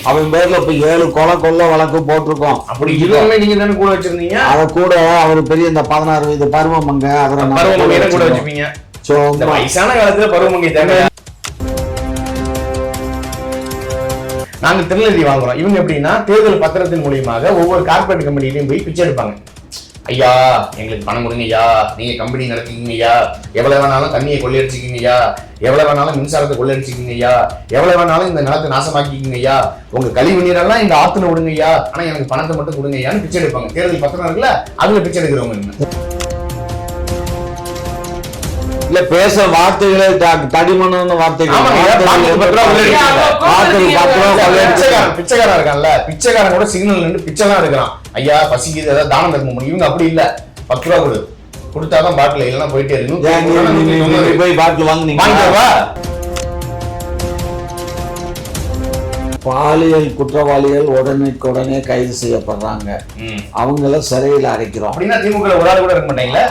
அவன் பேர்ல இப்ப 7 கொலை வழக்கு போட்டிருக்கோம். அப்படி இதுவுமே நீங்க தானே கூட வச்சிருந்தீங்க. அத கூட அவர் பெரிய இந்த 16 வயது பருவமங்க அவரை கூட வச்சுப்பீங்க. வயசான காலத்துல பருவமங்கை தேவை. நாங்க திருநெல்வேலி வாங்குறோம். இவங்க எப்படின்னா தேர்தல் பத்திரத்தின் மூலியமாக ஒவ்வொரு கார்பரேட் கம்பெனிலையும் போய் பிச்சை எடுப்பாங்க. ஐயா எங்களுக்கு பணம் கொடுங்க ஐயா, நீங்க கம்பெனி நடத்திக்கிங்க ஐயா, எவ்வளவு வேணாலும் தண்ணியை கொள்ளையடிச்சிக்கிங்க ஐயா, எவ்வளவு வேணாலும் மின்சாரத்தை கொள்ளையடிச்சிக்கிங்க ஐயா, எவ்வளவு வேணாலும் இந்த நிலத்தை நாசமாக்கிக்கிங்க ஐயா, உங்க கழிவு நீரெல்லாம் இந்த ஆத்துல விடுங்க ஐயா, ஆனா எனக்கு பணத்தை மட்டும் கொடுங்க ஐயான்னு பிச்சை எடுப்பாங்க. தேர்தல் பத்திரம் இருக்குல்ல, அதுல பிச்சை எடுக்கிறவங்க இல்ல பேச வார்த்தைகளே தடிமணம்னு வார்த்தைகள். பிச்சைக்காரன் இருக்கான்ல, பிச்சைக்காரன் கூட சிக்னல் நின்று பிச்சைலாம் எடுக்கிறான். ஐயா பசிக்குது ஏதாவது தானம் தர்மம் பண்ணி. இவங்க அப்படி இல்ல, 10 ரூபா கொடு, கொடுத்தாதான் பாட்டில், இல்லைன்னா போயிட்டே இருக்கு. போய் பாட்டில் வாங்குனீங்க. பாலியல் குற்றவாளிகள் உடனே கைது செய்யப்படுறாங்க. அவங்கள சிறையில் அடைக்கிறோம். அப்படின்னா திமுக ஒரு ஆள் கூட இருக்க மாட்டாங்களா?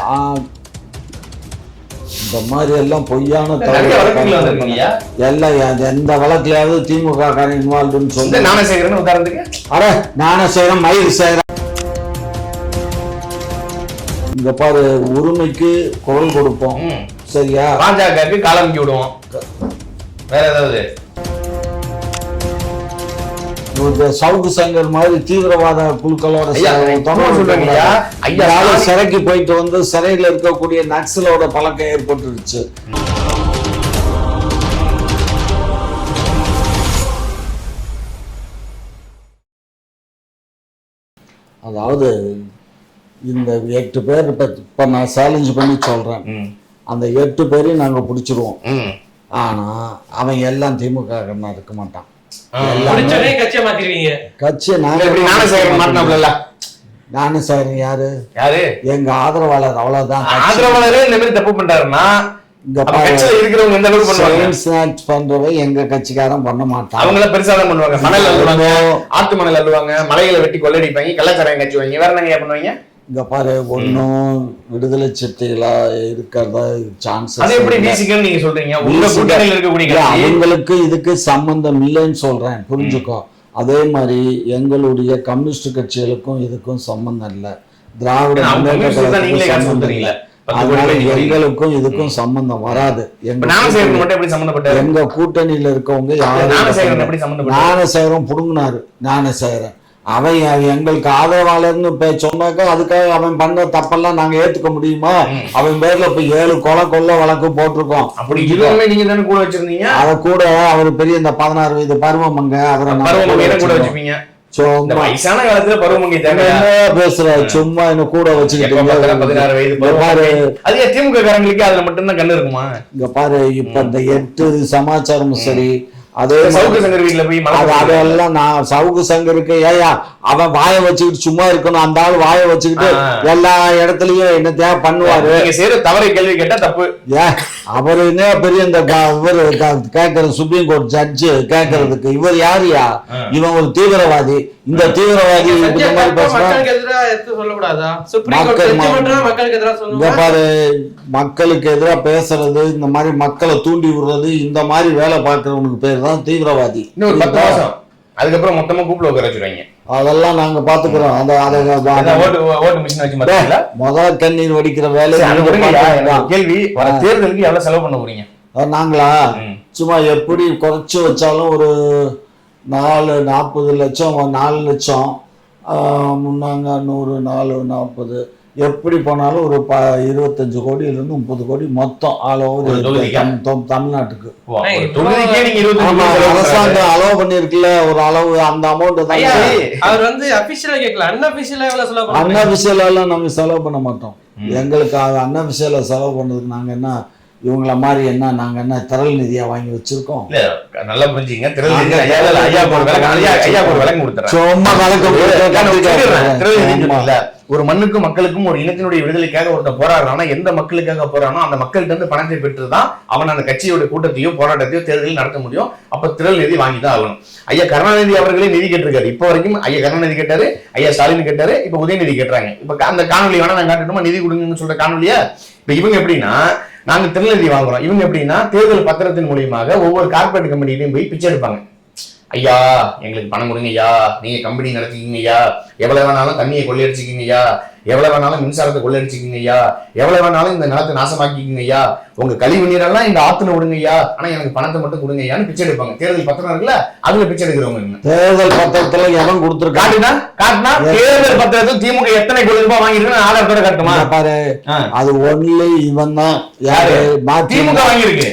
இந்த மாதிரி எல்லாம் பொய்யான எல்லாம் எந்த வழக்குலயாவது திமுக இன்வால்வ்னு சொல்லி ஞானசேகரன் உதாரணத்துக்கு, அட ஞானசேகரன் மயில் சேகரன் இங்க பாரு, உரிமைக்கு குரல் கொடுப்போம் சரியா, பாஜகவுக்கு காலமுக்கி விடுவோம். வேற ஏதாவது சவுக்கு சங்கர் மாதிரி தீவிரவாத குழுக்களோட சிறைக்கு போயிட்டு வந்து சிறையில் இருக்கக்கூடிய நக்சலோட பழக்கம் ஏற்பட்டுருச்சு. அதாவது இந்த 8 பேர் இப்ப நான் சேலஞ்ச் பண்ணி சொல்றேன், அந்த 8 பேரையும் நாங்க பிடிச்சிருவோம். ஆனா அவன் எல்லாம் திமுக இருக்க மாட்டான். ஞானசேகரன் யாரு? எங்க ஆதரவாளர், அவ்வளவுதான். தப்பு பண்றாருன்னா பண்றவை எங்க கட்சிக்காரன் பண்ண மாட்டான். அவங்க பெருசா தான் பண்ணுவாங்க. மணல் அள்ளுவாங்க, ஆத்து மணல் அள்ளுவாங்க, மலைகளை வெட்டி கொள்ளடிப்பாங்க, கள்ளச்சாராயம் கட்சி வாங்கி. வேற என்ன பண்ணுவாங்க? இங்க பாரு, ஒன்னும் விடுதலை சிறுத்தைகளா இருக்கிறதா சான்ஸ். நீங்க சொல்றீங்க அவங்களுக்கு இதுக்கு சம்பந்தம் இல்லைன்னு சொல்றேன், புரிஞ்சுக்கோ. அதே மாதிரி எங்களுடைய கம்யூனிஸ்ட் கட்சிகளுக்கும் இதுக்கும் சம்பந்தம் இல்லை, திராவிட எங்களுக்கும் இதுக்கும் சம்பந்தம் வராது. எங்க கூட்டணியில இருக்கவங்க யாரும் ஞானசேகரன் புடுங்கினாரு. ஞானசேகரன் அவன் எங்களுக்கு ஆதரவாளர்னு சொன்னாக்கா அதுக்காக அவன் பண்ண தப்பெல்லாம் நாங்க ஏத்துக்க முடியுமா? அவன் பேர்ல இப்ப 7 கொலை வழக்கு போட்டிருக்கோம். அப்படி இதுவுமே நீங்க தானே கூட வச்சிருந்தீங்க. அத கூட அவர் பெரிய இந்த 16 வயது பருவமங்க அவரை கூட வச்சுப்பீங்க. வயசான காலத்துல பருவமங்கை பேசுற சும்மா என்ன கூட வச்சுக்கிட்டீங்க. 16 வயது அது திமுக காரங்களுக்கு அதுல மட்டும்தான் கண்ணு இருக்குமா? இங்க பாரு, இப்ப இந்த 8 சமாச்சாரமும் சரி, அதே சவுக்கு சங்கர் வீட்டுல போய் அதெல்லாம் நான் சவுக்கு சங்கருக்கு ஏயா அவன் வாய வச்சுக்கிட்டு சும்மா இருக்கணும், அந்த ஆள் வாய வச்சுக்கிட்டு எல்லா இடத்துலயும் என்ன தேவை பண்ணுவாரு. தவறை கேள்வி கேட்டா தப்பு. அவரு என்ன பெரிய இந்த இவரு கேட்கறது சுப்ரீம் கோர்ட் ஜட்ஜு கேட்கறதுக்கு இவர் யாருயா? இவன் ஒரு தீவிரவாதி. இந்த தீவிரவாதி பாரு, மக்களுக்கு எதிராக பேசுறது, இந்த மாதிரி மக்களை தூண்டி விடுறது, இந்த மாதிரி வேலை பார்க்கறவனுக்கு பேர் தான் தீவிரவாதி. அதுக்கப்புறம் மொத்தமா கூப்பிட உட்கார அதெல்லாம் நாங்க பாத்துக்கிறோம். முதல் கண்ணீர் வடிக்கிற வேலை. கேள்வி, தேர்தலுக்கு எவ்வளவு செலவு பண்ண போறீங்க? நாங்களா சும்மா எப்படி குறைச்சு வச்சாலும் ஒரு 40 லட்சம் 4 லட்சம் முன்னாங்க 100 4 40 எப்படி போனாலும் ஒரு 25 கோடியிலிருந்து 30 கோடி மொத்தம் ஆல் ஓவர் தமிழ்நாட்டுக்கு அரசாங்கம் அலோவ் பண்ணிருக்குல்ல ஒரு அளவு. அந்த அமௌண்ட் தான் அவர் வந்து அபிஷியலா கேட்கல, அன்அபிஷியலா எவ்வளவு செலவு பண்ணுவோம்? அன்அபிஷியலா எல்லாம் நம்ம செலவு பண்ண மாட்டோம். எங்களுக்கு அன்அபிஷியலா செலவு பண்ணதுக்கு நாங்க என்ன இவங்கள மாதிரி என்ன நாங்க என்ன திரள் நிதியா வாங்கி வச்சிருக்கோம்? நல்லா புரிஞ்சுங்க. ஒரு மண்ணுக்கும் மக்களுக்கும் ஒரு இனத்தினுடைய விடுதலைக்காக ஒருத்தர் போராடுறானா, எந்த மக்களுக்காக போறானோ அந்த மக்கள்கிட்ட இருந்து பணத்தை பெற்றுதான் அவன் அந்த கட்சியோட கூட்டத்தையோ போராட்டத்தையோ தேர்தலில் நடத்த முடியும். அப்ப திரள் நிதி வாங்கிதான் ஆகணும். ஐயா கருணாநிதி அவர்களே நிதி கேட்டிருக்காரு. இப்ப வரைக்கும் ஐயா கருணாநிதி கேட்டாரு, ஐயா ஸ்டாலின் கேட்டாரு, இப்ப உதயநிதி கேட்டாங்க. இப்ப அந்த காணொலி வேணா நான் காட்டணுமா? நிதி கொடுங்கன்னு சொல்ற காணொலியா? இப்ப இவங்க எப்படின்னா, நாங்க திருநெல்வேலி வாங்குறோம். இவங்க எப்படின்னா தேர்தல் பத்திரத்தின் மூலியமாக ஒவ்வொரு கார்பரேட் கம்பெனிலையும் போய் பிச்சை எடுப்பாங்க. ஐயா எங்களுக்கு பணம் கொடுங்க ஐயா, நீங்க கம்பெனி நடத்திக்கிங்க ஐயா, எவ்வளவு வேணாலும் தண்ணியை கொள்ளையடிச்சிக்கிங்க ஐயா, எவ்வளவு வேணாலும் மின்சாரத்தை கொள்ளையடிச்சிக்கிங்க ஐயா, எவ்வளவு வேணாலும் இந்த நிலத்தை நாசமாக்கிக்கிங்க ஐயா, உங்க கழிவு நீரெல்லாம் இந்த ஆத்துல விடுங்க ஐயா, ஆனா எனக்கு பணத்தை மட்டும் கொடுங்க ஐயான்னு பிச்சை எடுப்பாங்க. தேர்தல் பத்திரம் இருக்குல்ல, அதுல பிச்சை எடுக்கிறவங்க. தேர்தல் பத்திரத்துல எவன் கொடுத்துருக்காங்க? காட்டுனா தேர்தல் பத்திரத்தில் திமுக எத்தனை கோடி ரூபாய் வாங்கிருக்கு ஆதார் பேரை காட்டுமா பாரு. அது ஒன்லி இவன் தான். யாரு? திமுக வாங்கியிருக்கு.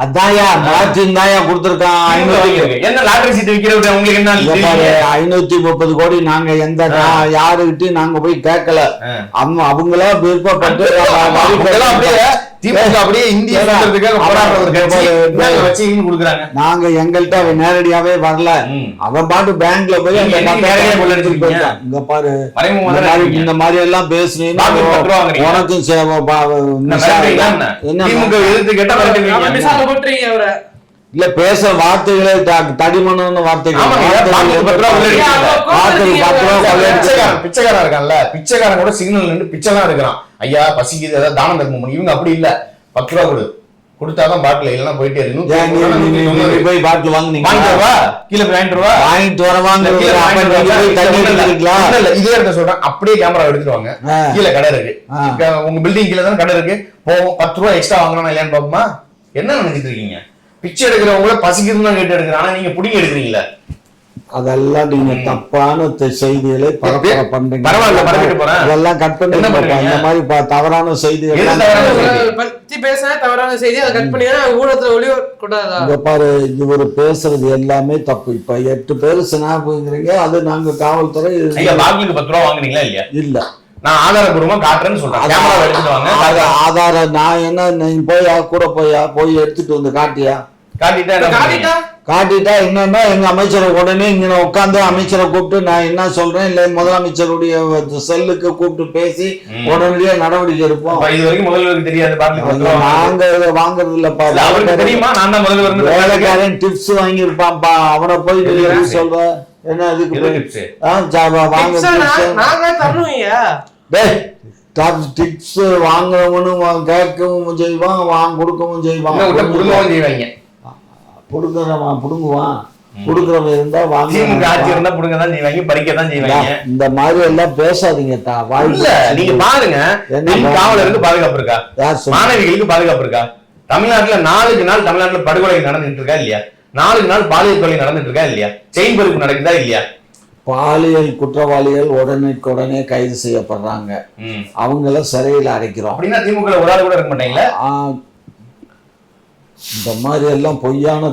அதான்யா மார்டின் தான்யா கொடுத்திருக்கான். என்ன லாட்டரி சீட்டு விக்கிறது உங்களுக்கு என்ன? 530 கோடி நாங்க எந்த யாருகிட்டையும் நாங்க போய் கேட்கல. அவங்களா விருப்பப்பட்டு அப்படியே இந்திய நாங்க எங்கள்கிட்ட அவன் நேரடியாவே வரல. அவன் பாட்டு பேங்க்ல போய் இங்க பாரு இந்த மாதிரி எல்லாம் பேசுனீங்கன்னா உனக்கும் இல்ல பேச வார்த்தைகளே தடிமணம்னு வார்த்தைகள். பிச்சைக்காரன் இருக்கான்ல, பிச்சைக்காரன் கூட சிக்னல் நின்று பிச்சை தான் இருக்கிறான். ஐயா பசிக்குது ஏதாவது தானம் தர்மம் பண்ணி. இவங்க அப்படி இல்ல, 10 ரூபா கொடு, கொடுத்தாதான் பாட்டில் இல்லைன்னா போயிட்டே இருக்கு. போய் பாட்டில் வாங்கினீங்க கீழே வாங்கிட்டு வரவாங்க. இதே இடத்த சொல்றேன், அப்படியே கேமரா எடுத்துருவாங்க. கீழே கடை இருக்கு, உங்க பில்டிங் கீழே தான் கடை இருக்கு, போவோம் 10 ரூபா எக்ஸ்ட்ரா வாங்கணும் இல்லையான்னு பாப்போமா? என்ன நினைச்சிட்டு இருக்கீங்க? பிச்சை எடுக்கிறவங்கள பசிக்குதுன்னு கேட்டு எடுக்கிறேன், ஆனா நீங்க புடிங்க எடுக்கிறீங்களா? அதெல்லாம் நீங்க தப்பான செய்திகளை பண்றீங்க. பரவாயில்ல, பரவிட்டு போறேன். அதெல்லாம் கட் பண்ணி இந்த மாதிரி தவறான செய்திகள் தவறான செய்தி அதை கட் பண்ணியா ஊடகத்துல ஒளிவ கூடாதா? இங்க பாரு, இவரு பேசுறது எல்லாமே தப்பு. இப்ப 8 பேரு சினாப்புங்கிறீங்க, அது நாங்க காவல்துறை. வாக்குக்கு 10 ரூபா வாங்குனீங்களா இல்லையா? இல்ல, நான் ஆதாரபூர்வமா காட்டுறேன்னு சொல்றேன். கேமரா எடுத்துட்டு வாங்க. ஆதாரம் நான் என்ன, நீ கூட போய் எடுத்துட்டு வந்து காட்டியா? காட்டிட்டா என்னன்னா எங்க அமைச்சரை உடனே இங்க உட்காந்து அமைச்சரை கூப்பிட்டு நான் என்ன சொல்றேன் இல்ல முதலமைச்சருடைய செல்லுக்கு கூப்பிட்டு பேசி உடனடியா நடவடிக்கை எடுப்போம். இது வரைக்கும் முதல்வருக்கு தெரியாது. நாங்க வாங்குறது இல்லப்பா, தெரியுமா? நான் தான் முதல்வர். வேலைக்காரன் டிப்ஸ் வாங்கியிருப்பான்ப்பா, அவனை போய் சொல்ற என்ன இதுக்கு டிப்ஸ் வாங்குறவனும் கேட்கவும் செய்வான், கொடுக்கவும் செய்வான். புடுங்குறவன் புடுங்குவான், புடுங்குறவன் இருந்தா வாங்க. ஆட்சி இருந்தா புடுங்கதான் செய்வாங்க, பறிக்கதான் செய்வாங்க. இந்த மாதிரி எல்லாம் பேசாதீங்க. நீங்க பாருங்க, காவலருக்கு பாதுகாப்பு இருக்கா? மாணவிகளுக்கு பாதுகாப்பு இருக்கா? தமிழ்நாட்டுல 4க்கு நாள் தமிழ்நாட்டுல படுகொலை நடந்துட்டு இருக்கா இல்லையா? 4க்கு நாள் பாலியல் கொலை நடந்துட்டு இருக்கா இல்லையா? செயின் பறிப்பு நடக்குதா இல்லையா? பாலியல் குற்றவாளிகள் உடனே கைது செய்யப்படுறாங்க, அவங்கள சிறையில் அடைக்கிறோம். அப்படின்னா திமுக ஒரு ஆள் கூட இருக்க மாட்டீங்களா? இந்த மாதிரி எல்லாம் பொய்யான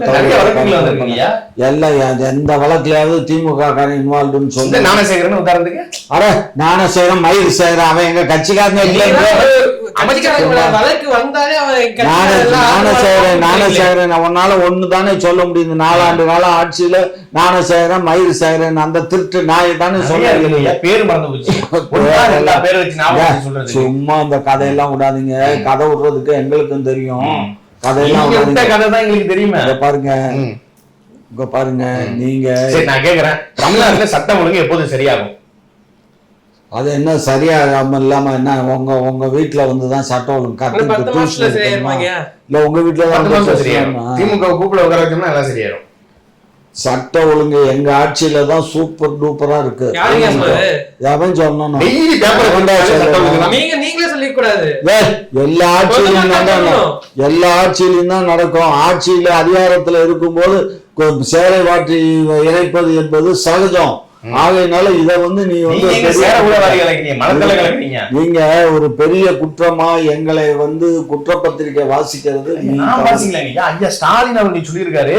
எல்லாம் எந்த வழக்குலயாவது திமுக காரன் இன்வால்வ்னு சொல்லி ஞானசேகரன் உதாரணத்துக்கு. அட ஞானசேகரன் மயிர் சேகரன் அவன் எங்க கட்சிக்காரன் ஞானசேகரன் அவனால ஒண்ணுதானே சொல்ல முடியுது. 4 ஆண்டு காலம் ஆட்சியில ஞானசேகரன் மயிர் சேகரன் அந்த திருட்டு நாயை தானே சொல்ல. பேரு மறந்து சும்மா அந்த கதையெல்லாம் விடாதீங்க. கதை விடுறதுக்கு எங்களுக்கும் தெரியும். எங்களுக்கு தெரியுமா? பாருங்க, இங்க பாருங்க. நீங்க நான் கேக்குறேன், தமிழ்நாட்டுல சட்டம் ஒழுங்கு எப்போது சரியாகும்? அது என்ன சரியாகாம இல்லாம என்ன உங்க வீட்டுல வந்துதான் சட்டம் ஒழுங்கு இல்ல உங்க வீட்டுலதான் திமுக கூப்பிட உட்கார வச்சோம்னா எல்லாம் சரியாயிரும். சட்ட ஒழுங்கு எங்க ஆட்சியில தான் சூப்பர் டூப்பரா இருக்கு. எல்லா ஆட்சியிலும் தான் நடக்கும். ஆட்சியில அதிகாரத்துல இருக்கும் போது சேரை வாற்றி இறைப்பது என்பது சகஜம். ஆகையினால இத நீ நீங்க ஒரு பெரிய குற்றமா எங்களை குற்றப்பத்திரிகை வாசிக்கிறது. ஐயா ஸ்டாலின் அவர்கள் சொல்லியிருக்காரு,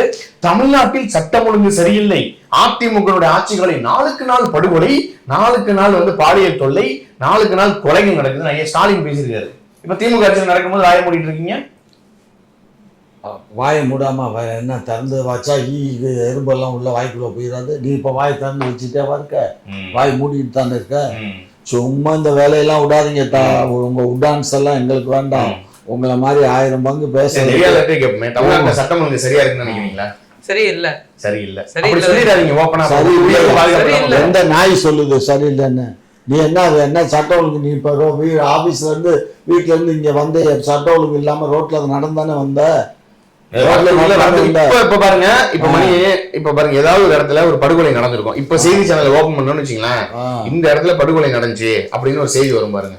தமிழ்நாட்டில் சட்டம் ஒழுங்கு சரியில்லை, அதிமுக ஆட்சிகளை 4க்கு நாள் படுகொலை, 4க்கு நாள் பாலியல் தொல்லை, 4க்கு நாள் கொலைகள் நடக்குது. ஐயா ஸ்டாலின் பேசியிருக்காரு. இப்ப திமுக ஆட்சி நடக்கும்போது வாய மூடிட்டு இருக்கீங்க. வாயை மூடாம என்ன திறந்து வச்சா எறும்பெல்லாம் உள்ள வாய்க்குள்ள போயிடாது. நீ இப்ப வாயை திறந்து வச்சுட்டேவா இருக்க? வாய் மூடிட்டு தானே இருக்க. சும்மா இந்த வேலையெல்லாம் விடாதீங்க. உங்க உடான்ஸ் எல்லாம் எங்களுக்கு வேண்டாம். உங்களை மாதிரி 1000 பங்கு பேச. சட்டம் ஒழுங்கு சரியா இருக்குன்னு நினைக்கிறீங்களா? சரியில்லை. எந்த நாய் சொல்லுது சரியில்லைன்னு? நீ என்ன சட்டம் ஒழுங்கு? நீ இப்ப ஆபீஸ்ல இருந்து வீட்டுல இருந்து இங்க வந்து சட்டம் ஒழுங்கு இல்லாம ரோட்ல நடந்தானே வந்த. இப்ப பாருங்க, இப்ப பாருங்க, ஏதாவது ஒரு இடத்துல ஒரு படுகொலை நடந்திருக்கும். இப்ப செய்தி சேனல் ஓபன் பண்ணோம்னு வச்சுங்களேன், இந்த இடத்துல படுகொலை நடந்துச்சு அப்படின்னு ஒரு செய்தி வரும் பாருங்க.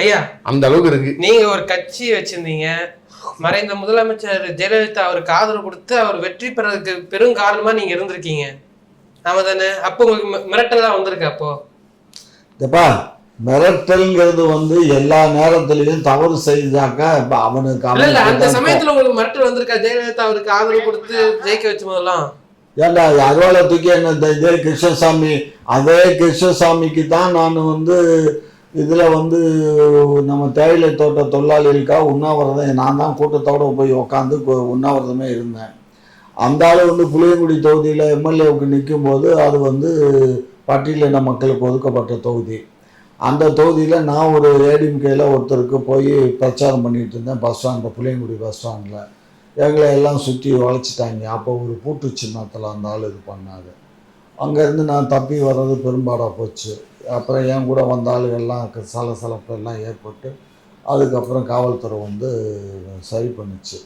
ஐயா அந்த அளவுக்கு இருக்கு. நீங்க ஒரு கட்சி வச்சிருந்தீங்க, மறைந்த முதலமைச்சர் ஜெயலலிதா அவருக்கு ஆதரவு கொடுத்து அவர் வெற்றி பெறதுக்கு பெரும் காரணமா நீங்க இருந்திருக்கீங்க, ஆமா தானே? அப்போ உங்களுக்கு மிரட்டல் தான் வந்திருக்கு. அப்போ மிரட்டல்ங்கிறது வந்து எல்லா நேரத்திலையும் தவறு செய்தாக்கா அவனுக்கு அந்த சமயத்துல உங்களுக்கு மிரட்டல் வந்திருக்கா? ஜெயலலிதா அவருக்கு ஆதரவு கொடுத்து ஜெயிக்க வச்ச போதெல்லாம் ஏன்டா அருவாளை தூக்கி என்ன இதே கிருஷ்ணசாமி, அதே கிருஷ்ணசாமிக்கு தான் நான் வந்து இதில் வந்து நம்ம தேயிலை தோட்ட தொழிலாளிகளுக்காக உண்ணாவிரதம், நான் தான் கூட்டத்தோடு போய் உக்காந்து உண்ணாவிரதமே இருந்தேன். அந்த ஆள் வந்து புளியங்குடி தொகுதியில் எம்எல்ஏவுக்கு நிற்கும் போது அது வந்து பட்டியலின மக்களுக்கு ஒதுக்கப்பட்ட தொகுதி. அந்த தொகுதியில் நான் ஒரு ஏடிஎம்கேயில் ஒருத்தருக்கு போய் பிரச்சாரம் பண்ணிகிட்டு இருந்தேன். பஸ் ஸ்டாண்டில், புளியங்குடி பஸ் ஸ்டாண்டில் எங்களை எல்லாம் சுற்றி வளைச்சிட்டாங்க. அப்போ ஒரு பூட்டு சின்னத்தில் அந்த ஆள் இது பண்ணாரு. அங்கேருந்து நான் தப்பி வர்றது பெரும்பாடாக போச்சு. அப்புறம் என் கூட வந்த ஆளுகள்லாம் சலசலப்பு எல்லாம் ஏற்பட்டு அதுக்கப்புறம் காவல்துறை வந்து சரி பண்ணிச்சு.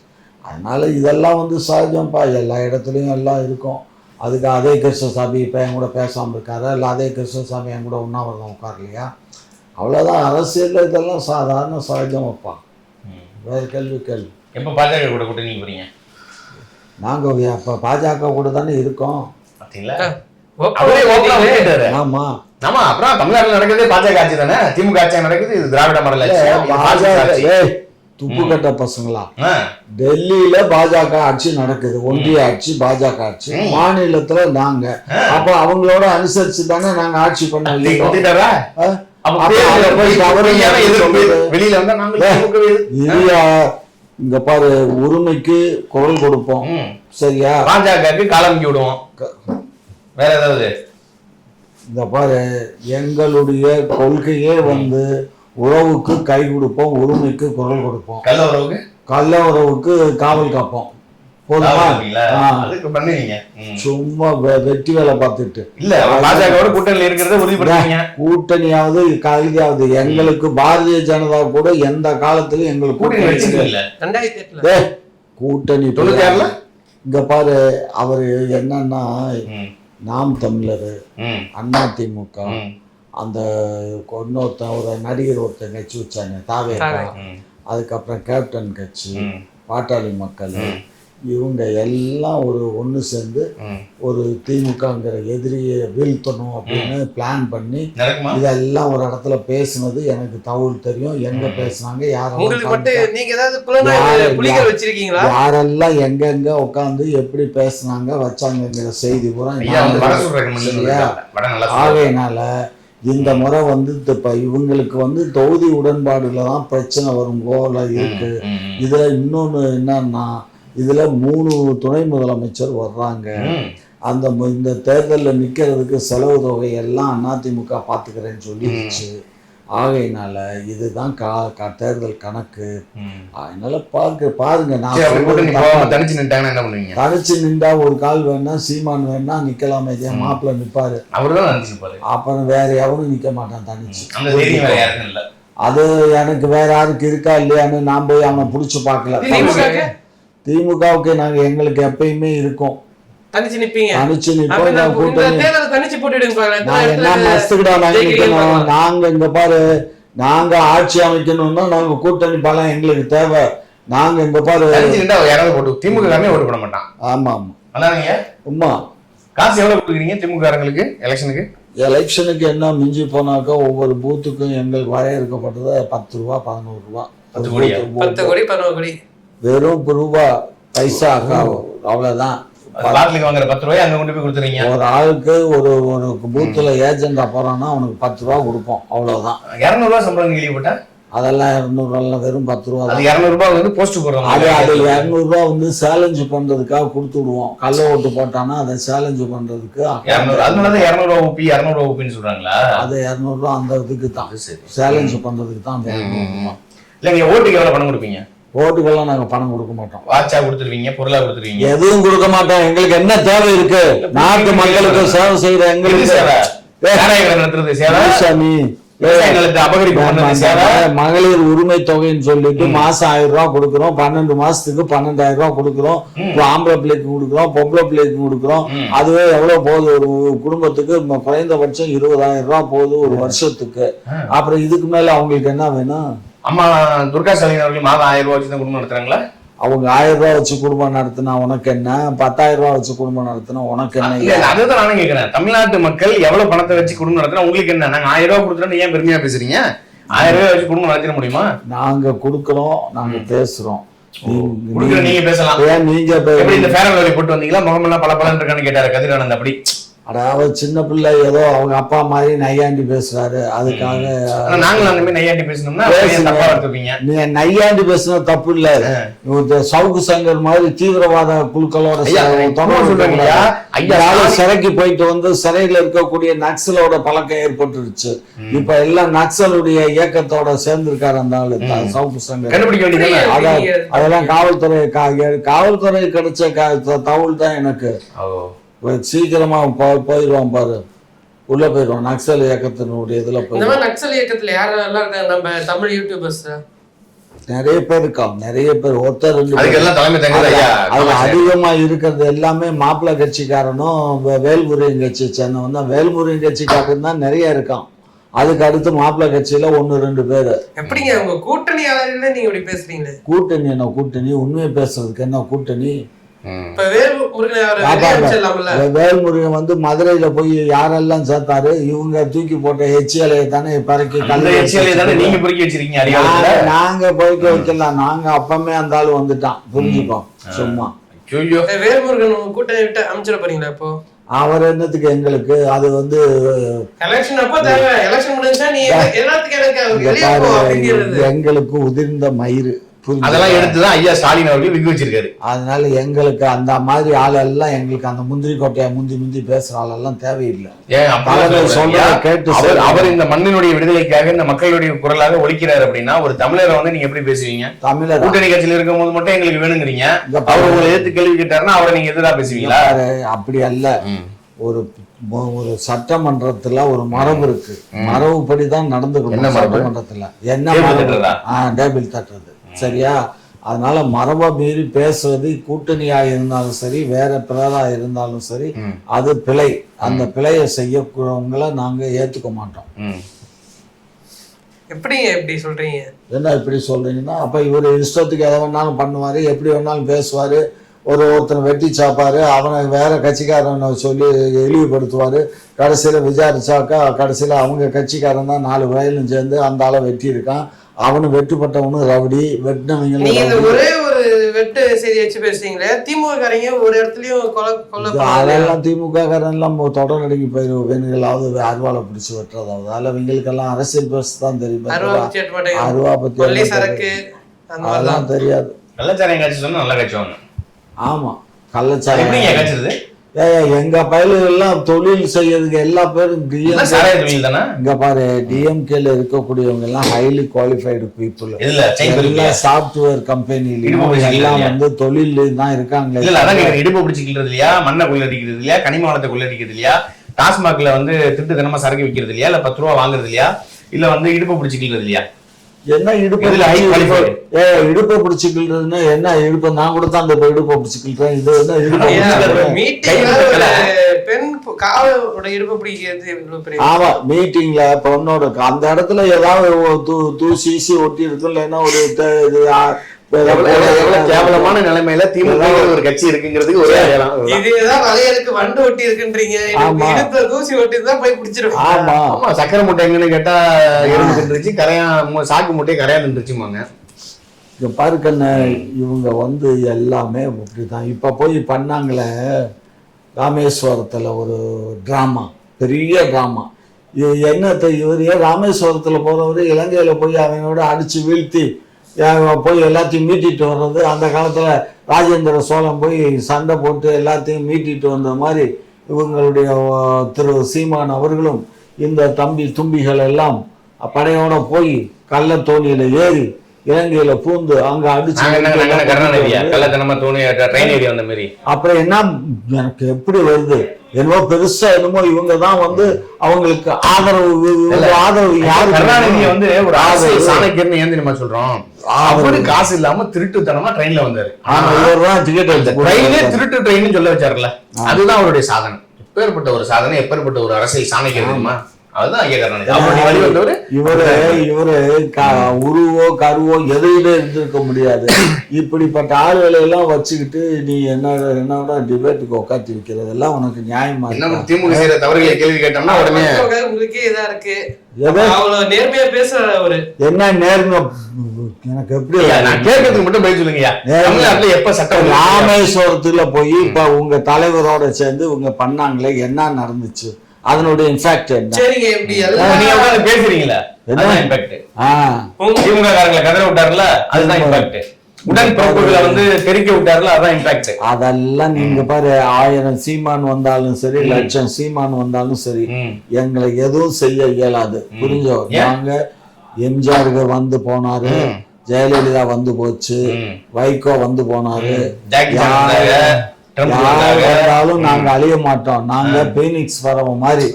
அதனால் இதெல்லாம் வந்து சகஜம்ப்பா, எல்லா இடத்துலையும் எல்லாம் இருக்கும். அதுக்கு அதே கிருஷ்ணசாமி இப்போ என் கூட பேசாமல் இருக்காரு, இல்லை அதே கிருஷ்ணசாமி என் கூட உண்ணாவிரதம் உட்காரலையா, அவ்வளோதான். அரசியலில் இதெல்லாம் சாதாரண சகஜம் வைப்பா. வேறு கேள்வி. எப்போ பாஜக கூட கூட்டணி போறீங்க? நாங்கள் இப்போ பாஜக கூட தானே இருக்கோம். ஆமா ஆமா. அப்புறம் தமிழ்நாட்டில் நடக்குது பாஜக ஆட்சி தானே, திமுக ஆட்சி நடக்குது, இது திராவிட மாடல் ஆட்சி. துப்பு கட்ட பசங்களா, டெல்லியில பாஜக ஆட்சி நடக்குது, ஒன்றிய ஆட்சி பாஜக ஆட்சி, மாநிலத்துல நாங்க. அப்ப அவங்களோட அனுசரிச்சு தானே நாங்க ஆட்சி பண்ண. இங்க பாரு, உரிமைக்கு குரல் கொடுப்போம், சரியா? பாஜக காலமிக்கி விடுவோம். வேற ஏதாவது இந்த பாரு, எங்களுடைய கொள்கையே வந்து உறவுக்கு கை கொடுப்போம், உரிமைக்கு குரல் கொடுப்போம், கள்ள உறவுக்கு காவல் காப்போம். போதுமா? சும்மா வெட்டி வேலை பார்த்துட்டு கூட்டணியாவது கல்வியாவது எங்களுக்கு பாரதிய ஜனதா கூட எந்த காலத்திலும் எங்களுக்கு கூட்டணி. இங்க பாரு, அவரு என்னன்னா, நாம் தமிழர், அதிமுக, அந்த இன்னொருத்தன் ஒரு நடிகர் ஒருத்தன் கட்சி வச்சாங்க தாவேகா, அதுக்கப்புறம் கேப்டன் கட்சி, பாட்டாளி மக்கள், இவங்க எல்லாம் ஒரு ஒன்று சேர்ந்து ஒரு திமுகங்கிற எதிரியை வீழ்த்தணும் அப்படின்னு பிளான் பண்ணி இதெல்லாம் ஒரு இடத்துல பேசுனது எனக்கு தகவல் தெரியும். எங்க பேசுனாங்க, யாரெல்லாம் எங்கெங்க உட்காந்து எப்படி பேசுனாங்க வச்சாங்கிற செய்தி பூரா. ஆகையினால இந்த முறை வந்து இப்போ இவங்களுக்கு வந்து தொகுதி உடன்பாடுல தான் பிரச்சனை வரும் போல இருக்கு. இதுல இன்னொன்று என்னன்னா, இதுல 3 துணை முதலமைச்சர் வர்றாங்க. இந்த தேர்தலில் நிற்கிறதுக்கு செலவு தொகை எல்லாம் அதிமுக பார்த்துக்கிறேன்னு சொல்லிடுச்சு. ஆகையினால இதுதான் தேர்தல் கணக்கு. அதனால பாருங்க, நான் தனிச்சு நின்றா ஒரு கால் வேணா, சீமான் வேணா நிக்கலாம், மாப்பிள்ள நிப்பாரு, அப்புறம் வேற எவனும் நிக்க மாட்டான் தனிச்சு. அது எனக்கு வேற யாருக்கு இருக்கா இல்லையான்னு நான் போய் அவனை புடிச்சு பார்க்கல. திமுகவுக்கு நாங்க எங்களுக்கு எப்பயுமே இருக்கோம், தனிச்சு நிப்போம். நாங்க இங்க பாரு, நாங்க ஆட்சி அமைக்கணும்னா நாங்க கூட்டணி பலம் எங்களுக்கு தேவை. நாங்க இங்க பாரு, திமுக ஓட்டு போட மாட்டான். ஆமா ஆமா உமா. காசு எவ்வளவு கொடுக்குறீங்க திமுகங்களுக்கு எலெக்ஷனுக்கு? எலெக்ஷனுக்கு என்ன மிஞ்சி போனாக்கா ஒவ்வொரு பூத்துக்கும் எங்களுக்கு வரையறுக்கப்பட்டது 10 ரூபா 11 ரூபா. 10 கோடி 11 கோடி வெறும் ரூபா பைசா அவ்வளவுதான். வாங்குற 10 ரூபாய் அங்க கொண்டு போய் கொடுத்துறீங்க. ஒரு ஆளுக்கு ஒரு பூத்துல ஏஜெண்டா போறான்னா அவனுக்கு 10 ரூபா கொடுப்போம், அவ்வளவுதான். 200 ரூபாய் சம்பளம் கேள்விப்பட்டா? அதெல்லாம் 200 வெறும் 10 ரூபா. அது 200 ரூபாய் வந்து போஸ்ட் போடுறோம். அது 200 ரூபா வந்து சேலஞ்சு பண்றதுக்காக கொடுத்து விடுவோம். கள்ள ஓட்டு போட்டானா அதை சேலஞ்சு பண்றதுக்கு. அதனாலதான் 200 ரூபா ஊப்பி 200 ரூபா ஊப்பின்னு சொல்றாங்களா? அது 200 ரூபா அந்த இதுக்கு தான், சேலஞ்சு பண்றதுக்கு தான். இல்லைங்க, ஓட்டுக்கு எவ்வளவு பணம் கொடுப்பீங்க? ஓட்டுக்கெல்லாம் நாங்க பணம் கொடுக்க மாட்டோம். வாட்சா கொடுத்துருவீங்க, பொருளா கொடுத்துருவீங்க? எதுவும் கொடுக்க மாட்டோம். எங்களுக்கு என்ன தேவை இருக்கு? நாட்டு மக்களுக்கு சேவை செய்யற எங்களுக்கு நடத்துறது சேவை. சாமி விவசாயிகளுக்கு அபகரிப்பு பண்ணது சேவை. மகளிர் உரிமை தொகைன்னு சொல்லிட்டு மாசம் 1000 ரூபாய் கொடுக்குறோம், 12 மாசத்துக்கு 12,000 ரூபாய் கொடுக்குறோம். இப்போ ஆம்பளை பிள்ளைக்கு கொடுக்குறோம், பொம்பளை பிள்ளைக்கு கொடுக்குறோம். அதுவே எவ்வளவு போகுது ஒரு குடும்பத்துக்கு? குறைந்தபட்சம் 20,000 ரூபாய் போகுது ஒரு வருஷத்துக்கு. அப்புறம் இதுக்கு மேல அவங்களுக்கு என்ன வேணும்? அம்மா துர்கா ஸ்டாலின் அவர்கள் மாதம் 1000 ரூபாய் வச்சு தான் குடும்பம் நடத்துறாங்களா? அவங்க 1000 ரூபாய் வச்சு குடும்பம் நடத்தினா உனக்கு என்ன? 10,000 ரூபாய் வச்சு குடும்பம் நடத்தினா உனக்கு என்ன? அதுதான் நானும் கேட்கிறேன். தமிழ்நாட்டு மக்கள் எவ்வளவு பணத்தை வச்சு குடும்பம் நடத்தினா உங்களுக்கு என்ன? நாங்க 1000 ரூபாய் கொடுத்துட்டோம், ஏன் பெருமையா பேசுறீங்க? 1000 ரூபாய் வச்சு குடும்பம் நடத்திட முடியுமா? நாங்க கொடுக்கறோம், நாங்க பேசுறோம். நீங்க பேசலாம். நீங்க இந்த ஃபேர் அண்ட் லவ்லி போட்டு வந்தீங்களா? முகமெல்லாம் பல பலன் இருக்கான்னு கேட்டாரு கதிரானந்த். அப்படி அதாவது சின்ன பிள்ளை ஏதோ அவங்க அப்பா மாதிரி நையாண்டி பேசுறாரு, அதுக்காக நாங்களும் அந்த மாதிரி நையாண்டி பேசணும்னா தப்பா எடுத்துப்பீங்க. நீங்க நையாண்டி பேசுனா தப்பு இல்ல. சவுக்கு சங்கர் மாதிரி தீவிரவாத குழுக்களோட சிறைக்கு போயிட்டு வந்து சிறையில இருக்கக்கூடிய நக்சலோட பழக்கம் ஏற்பட்டுருச்சு. இப்ப எல்லாம் நக்சலுடைய இயக்கத்தோட சேர்ந்திருக்காரு அந்த ஆளு சவுக்கு சங்கர். அதெல்லாம் காவல்துறை கிடைச்ச தகவல் தான் எனக்கு. சீக்கிரமா போயிடுவான் பாரு, உள்ள போயிடுவான் நக்சல் இயக்கத்தினுடைய இதுல போய். நக்சல் இயக்கத்துல யாரெல்லாம் இருக்காங்க நம்ம தமிழ் யூடியூபர்ஸ்? நிறைய பேர் இருக்கான், நிறைய பேர். ஒருத்தர் அதுல அதிகமா இருக்கிறது எல்லாமே மாப்பிள்ளை கட்சிக்காரனும் வேல்முருகன் கட்சி சேர்ந்தவன் தான். வேல்முருகன் கட்சிக்காரன் தான் நிறைய இருக்கான். அதுக்கு அடுத்து மாப்பிள்ளை கட்சியில 1-2 பேரு. எப்படிங்க உங்க கூட்டணியாளர்களே நீங்க இப்படி பேசுறீங்களே? கூட்டணி என்ன கூட்டணி? உண்மையை பேசுறதுக்கு என்ன கூட்டணி? வேல்முருகன் வந்து மதுரையில போய் யாரெல்லாம் சேர்த்தாரு? இவங்க தூக்கி போட்ட எச்சியலையை தானே பறக்கி நாங்க பொறுக்க வைக்கலாம். நாங்க அப்பமே அந்த ஆளு வந்துட்டான், புரிஞ்சுக்கோ. சும்மா வேல்முருகன் கூட்டணி விட்டு அமைச்சிட போறீங்களா இப்போ? அவர் என்னத்துக்கு எங்களுக்கு? அது வந்து எங்களுக்கு உதிர்ந்த மயிறு. அதெல்லாம் எடுத்துதான் ஐயா ஸ்டாலின் அவர்கள் விக்கு வச்சிருக்காரு. அதனால எங்களுக்கு அந்த மாதிரி ஆளெல்லாம் எங்களுக்கு அந்த முந்திரி கோட்டையா முந்தி பேசுற ஆளெல்லாம் தேவையில்லை. அவர் இந்த மண்ணினுடைய விடுதலைக்காக இந்த மக்களுடைய குரலாக ஒலிக்கிறார் அப்படின்னா ஒரு தமிழரை வந்து நீங்க எப்படி பேசுவீங்க? தமிழர் கூட்டணி கட்சியில் இருக்கும் போது மட்டும் எங்களுக்கு வேணுங்கிறீங்க, அவர் உங்களை எதிர்த்து கேள்வி கேட்டாருன்னா அவரை நீங்க எதிராக பேசுவீங்களா? அப்படி அல்ல. ஒரு சட்டமன்றத்துல ஒரு மரபு இருக்கு, மரபுப்படிதான் நடந்துக்கணும். சட்டமன்றத்துல என்ன டேபிள் தட்டுறது, சரியா? அதனால மரபை மீறி பேசுவது கூட்டணியா இருந்தாலும் சரி, வேற பிறரா இருந்தாலும் சரி, அது பிழை. அந்த பிழையை செய்யக்கூடியவங்களை நாங்க ஏத்துக்க மாட்டோம். எப்படி சொல்றீங்க? என்ன இப்படி சொல்றீங்கன்னா, அப்ப இவர் இஷ்டத்துக்கு எதை வேணாலும் பண்ணுவாரு, எப்படி வேணாலும் பேசுவாரு, ஒருத்தனை வெட்டி சாப்பாரு, அவனை வேற கட்சிக்காரனை சொல்லி இழிவுபடுத்துவாரு. கடைசியில விசாரிச்சாக்கா கடைசியில அவங்க கட்சிக்காரன் தான் 4 வயலும் சேர்ந்து அந்த ஆளை வெட்டி இருக்கான். அவனு வெட்டுப்பட்டவனு ரவுடி, வெட்டினவங்க ஒரே ஒரு வெட்டு செய்தி வச்சு பேசுறீங்களே. திமுக காரங்க ஒரு இடத்துலயும் அதெல்லாம் திமுக காரன் எல்லாம் தொடர் அடங்கி போயிடும். வேணுங்களாவது அருவாலை பிடிச்சி வெட்டுறதாவது. அதில் இவங்களுக்கெல்லாம் அரசியல் பேச தான் தெரியும். அருவா பத்தி அதெல்லாம் தெரியாது. கள்ளச்சாராயம் காட்சி சொன்னா நல்லா காய்ச்சுவாங்க. ஆமா, கள்ளச்சாராயம் எங்க பயில்கள்லாம் தொழில் செய்யறதுக்கு எல்லா பேரும் இங்க பாரு, டிஎம்கேல இருக்கக்கூடியவங்க எல்லாம் ஹைலி குவாலிஃபைடு பீப்புள். சாப்ட்வேர் கம்பெனில எல்லாம் வந்து தொழில் தான் இருக்காங்க. இடுப்பு பிடிச்சிக்கிறது இல்லையா, மண்ணை கொள்ளடிக்கிறது இல்லையா, கனிம வளத்தை கொள்ளடிக்கிறது இல்லையா, டாஸ்மாக்ல வந்து திட்டு தினமா சரக்கு விற்கிறது இல்லையா, இல்ல 10 ரூபா வாங்குறது இல்லையா, இல்ல வந்து இடுப்பு பிடிச்சிக்கிறது இல்லையா? என்ன இடுப்பு பிடிச்சிக்கிறதுன்னு என்ன? இடுப்பு நான் கூட தான் அந்த இடுப்பை பிடிச்சிக்கிறேன். இது என்ன இடுப்பு? ஆமா, மீட்டிங்ல பொண்ணோட அந்த இடத்துல ஏதாவது தூசி ஒட்டி இருக்கும், இல்லைன்னா ஒரு கேவலமான நிலைமையில திமுக ஒரு கட்சி இருக்குங்கிறதுக்கு ஒரே வண்டு ஒட்டி இருக்குன்றீங்க. தூசி ஒட்டி தான் போய் பிடிச்சிருக்கோம். ஆமா ஆமா, சக்கரை மூட்டை எங்கன்னு கேட்டா எறும்பு நின்றுச்சு, சாக்கு மூட்டையை கரையா நின்றுச்சுமாங்க. இங்க பாருக்கண்ண, இவங்க வந்து எல்லாமே அப்படிதான். இப்ப போய் பண்ணாங்களே ராமேஸ்வரத்துல ஒரு டிராமா, பெரிய டிராமா. என்னத்தை இவர் ராமேஸ்வரத்துல போறவரு இலங்கையில போய் அவனோட அடிச்சு வீழ்த்தி போய் எல்லாத்தையும் மீட்டிட்டு வர்றது. அந்த காலத்துல ராஜேந்திர சோழன் போய் சண்டை போட்டு எல்லாத்தையும் மீட்டிட்டு வந்த மாதிரி இவங்களுடைய திரு சீமான் அவர்களும் இந்த தும்பிகள் எல்லாம் படையோட போய் கள்ளத்தோணியில ஏறி இலங்கையில பூந்து அங்க அடிச்சு அப்புறம் என்ன எனக்கு எப்படி வருது என்னமோ பெருசா என்னமோ இவங்க தான் வந்து அவங்களுக்கு ஆதரவு யாரு கருணாநிதி வந்து ஒரு அரசியல் சாணக்கியர்னு ஏன் தெரியுமா சொல்றோம்? அவரு காசு இல்லாம திருட்டுத்தனமா ட்ரெயின்ல வந்தாரு. இவர்தான் டிக்கெட் ட்ரெயினே திருட்டு ட்ரெயின் சொல்ல வச்சாருல்ல, அதுதான் அவருடைய சாதனை. எப்பேற்பட்ட ஒரு சாதனை, எப்பேற்பட்ட ஒரு அரசியல் சாணக்கியர் தெரியுமா? அதுதான் ஐயா கருணாநிதி. இவரு உருவோ கருவோ எதையில இருந்திருக்க முடியாது. இப்படிப்பட்ட ஆளுகளை எல்லாம் வச்சுக்கிட்டு நீ என்னோட டிபேட்டுக்கு உட்காந்து வைக்கிறது எல்லாம் உனக்கு நியாயமா? திமுக செய்யற தவறுகளை கேள்வி கேட்டோம்னா உடனே உங்களுக்கே இதா இருக்கு. நேர்மையா பேசுறாரு அவரு. என்ன நேர்மை? எனக்கு எப்படி நான் கேட்கறதுக்கு மட்டும் போய் சொல்லுங்க. தமிழ்நாட்டுல எப்ப சட்டம் ராமேஸ்வரத்துல போய் இப்ப உங்க தலைவரோட சேர்ந்து இவங்க பண்ணாங்களே, என்ன நடந்துச்சு? அதனுடைய இன்ஃபேக்ட் என்ன? சரிங்க, நீங்க உட்கார்ந்து பேசுறீங்களா? அதுதான் இம்பாக்ட். திமுக காரங்களை கதற விட்டாருல, அதுதான் இம்பாக்ட். உடன்பிறப்புகளை வந்து தெரிக்க விட்டாருல, அதான் இம்பாக்ட். அதெல்லாம் நீங்க பாரு, 1000 சீமான் வந்தாலும் சரி, 1,00,000 சீமான் வந்தாலும் சரி, எங்களை எதுவும் செய்ய இயலாது. புரிஞ்சோ? நாங்க எம்ஜிஆருக்கு வந்து போனாரு, ஜெயலலிதா வந்து போச்சு, வைகோ வந்து போனாரு, யாரும் நாங்க அழிய மாட்டோம். நாங்க பீனிக்ஸ் பறவை மாதிரி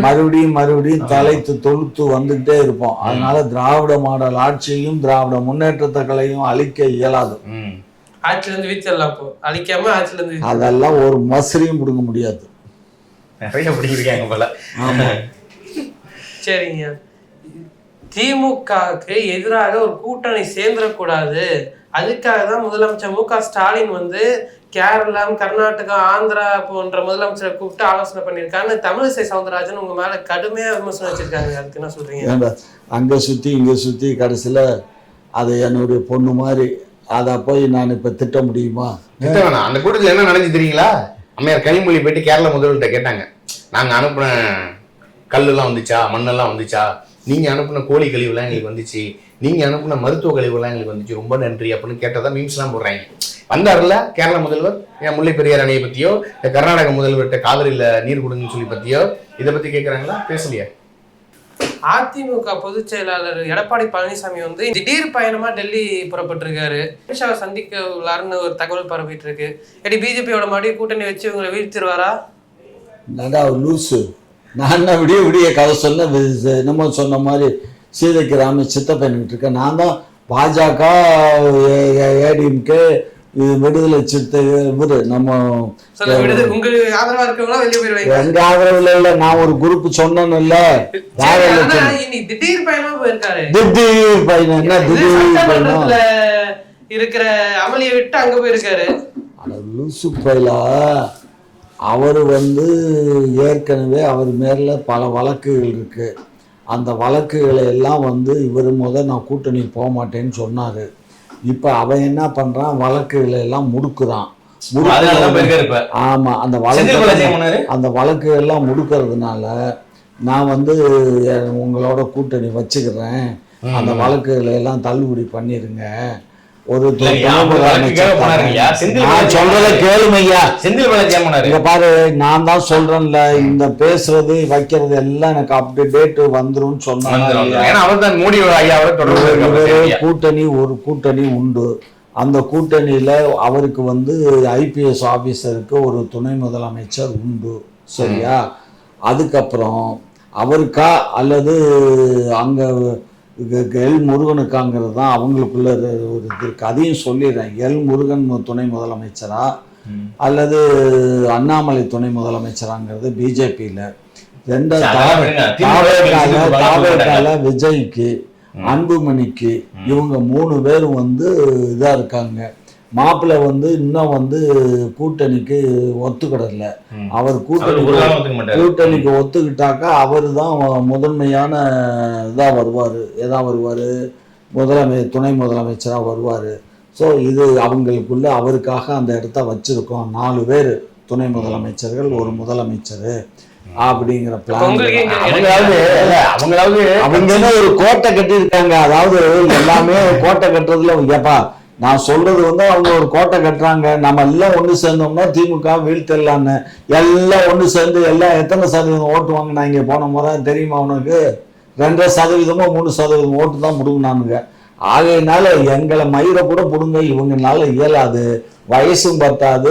மறுபடியும் தலைத்து தொழுத்து வந்துகிட்டே இருப்போம். அதனால திராவிட மாடல் ஆட்சியையும் திராவிட முன்னேற்றத்தையும் அழிக்க இயலாது. அதெல்லாம் ஒரு மசரியும் பிடுங்க முடியாது. சரிங்க, திமுகவுக்கு எதிராக ஒரு கூட்டணி சேர்ந்துடக்கூடாது, அதுக்காக தான் முதலமைச்சர் மு க ஸ்டாலின் வந்து கேரளம், கர்நாடகா, ஆந்திரா போன்ற முதலமைச்சரை கூப்பிட்டு ஆலோசனை பண்ணியிருக்காங்க. தமிழிசை சவுந்தரராஜன் உங்க மேல கடுமையா விமர்சனம் வச்சிருக்காங்க. அதுக்கு என்ன சொல்றீங்க? அங்க சுத்தி இங்க சுத்தி கடைசியில அது என்னுடைய பொண்ணு மாதிரி, அதை போய் நான் இப்ப திட்ட முடியுமா? அந்த கூட்டத்தில் என்ன நடந்துச்சு தெரியுங்களா? அம்மையார் கனிமொழி போயிட்டு கேரள முதல்வர்கிட்ட கேட்டாங்க, நாங்க அனுப்புன கல்லெல்லாம் வந்துச்சா, மண்ணெல்லாம் வந்துச்சா, நீங்க அனுப்புன கோழி கழிவுலாம் எங்களுக்கு வந்துச்சு, நீங்க அனுப்புன மருத்துவ கழிவுலாம் எங்களுக்கு வந்துச்சு, ரொம்ப நன்றி அப்படின்னு கேட்டதான் மீம்ஸ்லாம் போடுறாங்க. வந்தாருல கேரள முதல்வர், என் முல்லை பெரியார் அணையை பத்தியோ, கர்நாடக முதல்வர்கிட்ட காவிரியில நீர் கொடுங்கன்னு சொல்லி பத்தியோ இதை பத்தி கேட்கறாங்களா? பேசலையா? அதிமுக பொதுச் செயலாளர் எடப்பாடி பழனிசாமி வந்து திடீர் பயணமா டெல்லி புறப்பட்டிருக்காரு. அமித்ஷாவை சந்திக்க உள்ளாருன்னு ஒரு தகவல் பரவிட்டு இருக்கு. எப்படி பிஜேபியோட மறுபடியும் கூட்டணி வச்சு இவங்களை வீழ்த்திடுவாரா? லூசு, நான் விடிய கதை சொன்ன என்னமோ சொன்ன மாதிரி சீதைக்கு ராம சித்த பண்ணிட்டு இருக்கேன். நான் தான் பாஜக, ஏடிஎம்கே, விடுதலை சிறுத்தை இவரு நம்ம எங்க ஆதரவுல இல்ல. நான் ஒரு குரூப் சொன்னேன் இல்ல, திடீர் பயணம் போயிருக்காரு. திடீர் பயணம் என்ன? திடீர் பயணம் இருக்கிற அமளியை விட்டு அங்க போயிருக்காரு. லூசு பயிலா, அவர் வந்து ஏற்கனவே அவர் மேல பல வழக்குகள் இருக்கு. அந்த வழக்குகளை எல்லாம் வந்து இவர் நான் கூட்டணி போக மாட்டேன்னு சொன்னாரு. இப்ப அவன் என்ன பண்றான், வழக்குகளை எல்லாம் முடுக்குறான். ஆமா, அந்த வழக்கு எல்லாம் முடுக்கிறதுனால நான் வந்து உங்களோட கூட்டணி வச்சுக்கிறேன், அந்த வழக்குகளை எல்லாம் தள்ளுபடி பண்ணிருங்க. ஒரு சொல்றத கேளுமையா, இங்க பாரு, நான் தான் சொல்றேன்ல, இந்த பேசுறது வைக்கிறது எல்லாம் எனக்கு அப்டேட் வந்துரும் சொன்னாங்க. கூட்டணி ஒரு கூட்டணி உண்டு. அந்த கூட்டணியில அவருக்கு வந்து ஐபிஎஸ் ஆபீசருக்கு ஒரு துணை முதலமைச்சர் உண்டு, சரியா? அதுக்கப்புறம் அவருக்கா அல்லது அங்க எல் முருகனுக்காங்கிறது தான் அவங்களுக்குள்ள ஒரு இது இருக்கு. அதையும் சொல்லிடுறேன். எல் முருகன் துணை முதலமைச்சரா அல்லது அண்ணாமலை துணை முதலமைச்சராங்கிறது பிஜேபியில. தாவேக்கால விஜய்க்கு, அன்புமணிக்கு, இவங்க 3 பேரும் வந்து இதா இருக்காங்க. மாப்பிள்ளை வந்து இன்னும் வந்து கூட்டணிக்கு ஒத்துக்கிடல. அவர் கூட்டணிக்கு ஒத்துக்கிட்டாக்கா அவரு தான் முதன்மையான இதா வருவாரு, துணை முதலமைச்சரா வருவாரு. ஸோ இது அவங்களுக்குள்ள அவருக்காக அந்த இடத்த வச்சிருக்கோம். 4 பேர் துணை முதலமைச்சர்கள், ஒரு முதலமைச்சர் அப்படிங்கிற பிளான். அவங்க ஒரு கோட்டை கட்டியிருக்காங்க. அதாவது எல்லாமே கோட்டை கட்டுறதுல ஏப்பா, நான் சொல்றது வந்து அவங்க ஒரு கோட்டை கட்டுறாங்க. நம்ம எல்லாம் ஒண்ணு சேர்ந்தோம்னா திமுக வீழ்த்திடலான்னு. எல்லாம் ஒண்ணு சேர்ந்து எல்லாம் எத்தனை சதவீதம் ஓட்டு வாங்கினாங்க போன முறை தெரியுமா உனக்கு? 2% 3% ஓட்டு தான் முடுங்கினானுங்க. ஆகையினால எங்களை மயிரை கூட பிடுங்க இவங்கனால இயலாது, வயசும் பத்தாது,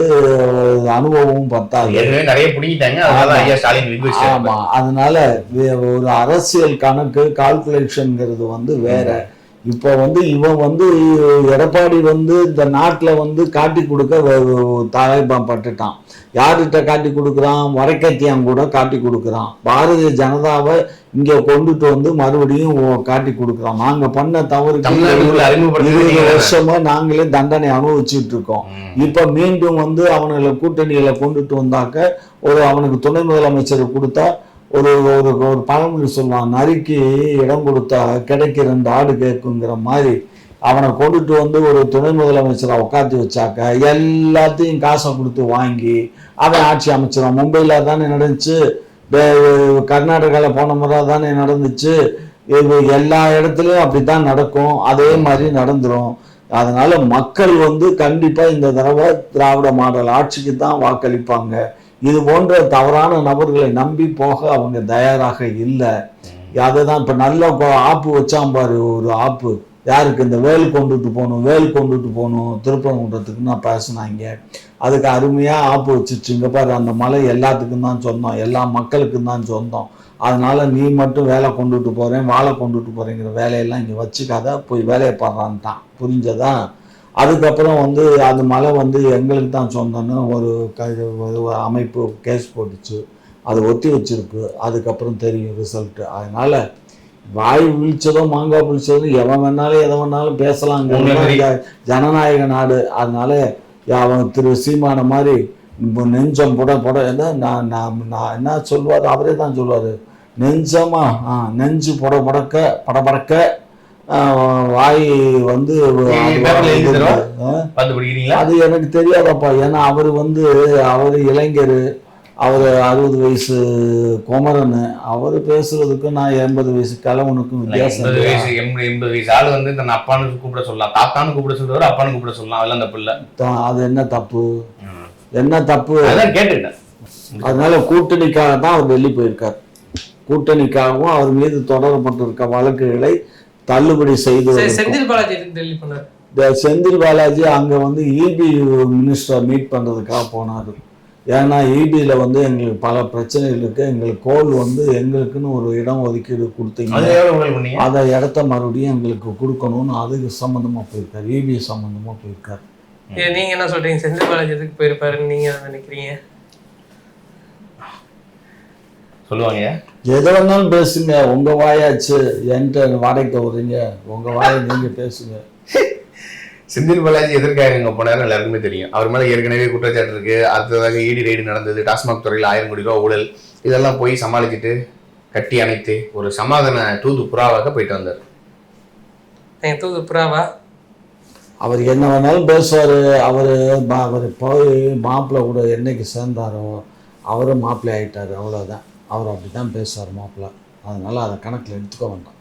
அனுபவமும் பத்தாது. ஏற்கனவே நிறைய பிடிக்கிட்டாங்க, அதனால ஐயா ஸ்டாலின் விமர்சிச்சாரு. ஆமா, அதனால ஒரு அரசியல் கணக்கு கால்குலேஷன்ங்கிறது வந்து வேற. இப்போ வந்து இவன் வந்து எடப்பாடி வந்து இந்த நாட்டில் வந்து காட்டி கொடுக்க தலைப்பட்டுட்டான். யார்கிட்ட காட்டி கொடுக்குறான்? வரைக்கத்தியான் கூட காட்டி கொடுக்குறான். பாரதிய ஜனதாவை இங்கே கொண்டுட்டு வந்து மறுபடியும் காட்டி கொடுக்குறான். நாங்கள் பண்ண தவறுக்கு 20 வருஷமா நாங்களே தண்டனை அனுபவிச்சுட்டு இருக்கோம். இப்போ மீண்டும் வந்து அவனுங்களை கூட்டணிகளை கொண்டுட்டு வந்தாக்க அவனுக்கு துணை முதலமைச்சரை கொடுத்தா ஒரு பழமொழி சொல்லுவான், நரிக்கு இடம் கொடுத்தா கிடைக்க 2 ஆடு கேட்குங்கிற மாதிரி அவனை கொண்டுட்டு வந்து ஒரு துணை முதலமைச்சரை உட்காந்து வச்சாக்க எல்லாத்தையும் காசை கொடுத்து வாங்கி அவன் ஆட்சி அமைச்சிடும். மும்பையில் தானே நடந்துச்சு, கர்நாடகாவில் போன முறை தானே நடந்துச்சு, எல்லா இடத்துலையும் அப்படித்தான் நடக்கும். அதே மாதிரி நடந்துடும். அதனால மக்கள் வந்து கண்டிப்பா இந்த தடவை திராவிட மாடல் ஆட்சிக்கு தான் வாக்களிப்பாங்க. இது போன்ற தவறான நபர்களை நம்பி போக அவங்க தயாராக இல்லை. அதுதான் இப்ப நல்ல ஆப்பு வச்சான் பாரு, ஒரு ஆப்பு யாருக்கு இந்த வேல் கொண்டுட்டு போகணும் திருப்பரங்குன்றத்துக்கு நான் பேசினாங்க. அதுக்கு அருமையா ஆப்பு வச்சுச்சுங்க பாரு, அந்த மலை எல்லாத்துக்கும் தான் சொந்தம், எல்லா மக்களுக்கும் தான் சொந்தம். அதனால நீ மட்டும் வேலை கொண்டுட்டு போறேன், வாழை கொண்டுட்டு போறேங்கிற வேலையெல்லாம் இங்க வச்சுக்காத, போய் வேலையை பாடுறான்ட்டான். புரிஞ்சதா? அதுக்கப்புறம் வந்து அந்த மலை வந்து எங்களுக்கு தான் சொந்தம்னு ஒரு அமைப்பு கேஸ் போட்டுச்சு, அது ஒத்தி வச்சிருக்கு. அதுக்கப்புறம் தெரியும் ரிசல்ட். அதனால வாய் விழிச்சதோ மாங்காய் பிடிச்சதோ எவன் வேணாலும் எதை வேணாலும் பேசலாங்க, ஜனநாயக நாடு. அதனால அவன் திரு சீமான மாதிரி நெஞ்சம் புட நான் என்ன சொல்லுவார், அவரே தான் சொல்லுவார், நெஞ்சமா நெஞ்சு படபடக்க வாய் வந்து அது எனக்கு தெரியாதப்பா. ஏன்னா அவரு இளைஞர், அவரு 60 வயசு குமரனு, அவரு பேசுறதுக்கு நான் 80 வயசு கிழவனுக்கும் வித்தியாசம். 80 வயசு ஆளு வந்து தன் அப்பான்னு கூப்பிட சொல்லலாம், தாத்தான்னு கூப்பிட சொல்றவர் அப்பான்னு கூப்பிட சொல்லலாம். அதெல்லாம் தப்பு இல்ல. அது என்ன தப்பு கேட்டுட்டேன். அதனால கூட்டணிக்காக தான் அவர் டெல்லி போயிருக்கார். கூட்டணிக்காகவும் அவர் மீது தொடரப்பட்டிருக்க வழக்குகளை தள்ளுபடி செய்து செந்தில் பாலாஜி அங்க வந்து இபி மினிஸ்டர் மீட் பண்றதுக்காக போனாரு. ஏன்னா இபியில வந்து எங்களுக்கு பல பிரச்சனைகள் இருக்கு, எங்களுக்கு கோல் வந்து எங்களுக்குன்னு ஒரு இடம் ஒதுக்கீடு கொடுத்தீங்க, அதை இடத்த மறுபடியும் எங்களுக்கு கொடுக்கணும்னு அதுக்கு சம்பந்தமா போயிருக்காரு, இபி சம்பந்தமா போயிருக்காரு. நீங்க என்ன சொல்றீங்க? செந்தில் பாலாஜி எதுக்கு போயிருப்பாருன்னு நீங்க நினைக்கிறீங்க? சொல்லுவாங்க, எதை வேணாலும் பேசுங்க, உங்க வாயாச்சு, என்கிட்ட வாடகைக்கு வர்றீங்க, உங்க வாயை நீங்க பேசுங்க. செந்தில் பாலாஜி எதற்காக இங்கே போனாரு எல்லாருக்குமே தெரியும். அவர் மேலே ஏற்கனவே குற்றச்சாட்டு இருக்கு. அடுத்ததாக இடி ரெய்டு நடந்தது, டாஸ்மாக் துறையில் 1000 கோடி ரூபா ஊழல், இதெல்லாம் போய் சமாளிச்சுட்டு கட்டி அணைத்து ஒரு சமாதான தூது புறாவாக போயிட்டு வந்தார். தூது புறாவா? அவர் என்ன வேணாலும் பேசுவார். அவர் போய் மாப்பிள்ளை கூட என்னைக்கு சேர்ந்தாரோ அவரும் மாப்பிள்ளை ஆகிட்டார், அவ்வளோதான். அவர் அப்படி தான் பேசுவார் மாப்பிள்ளை. அதனால் அதை கணக்கில் எடுத்துக்க வேண்டாம்.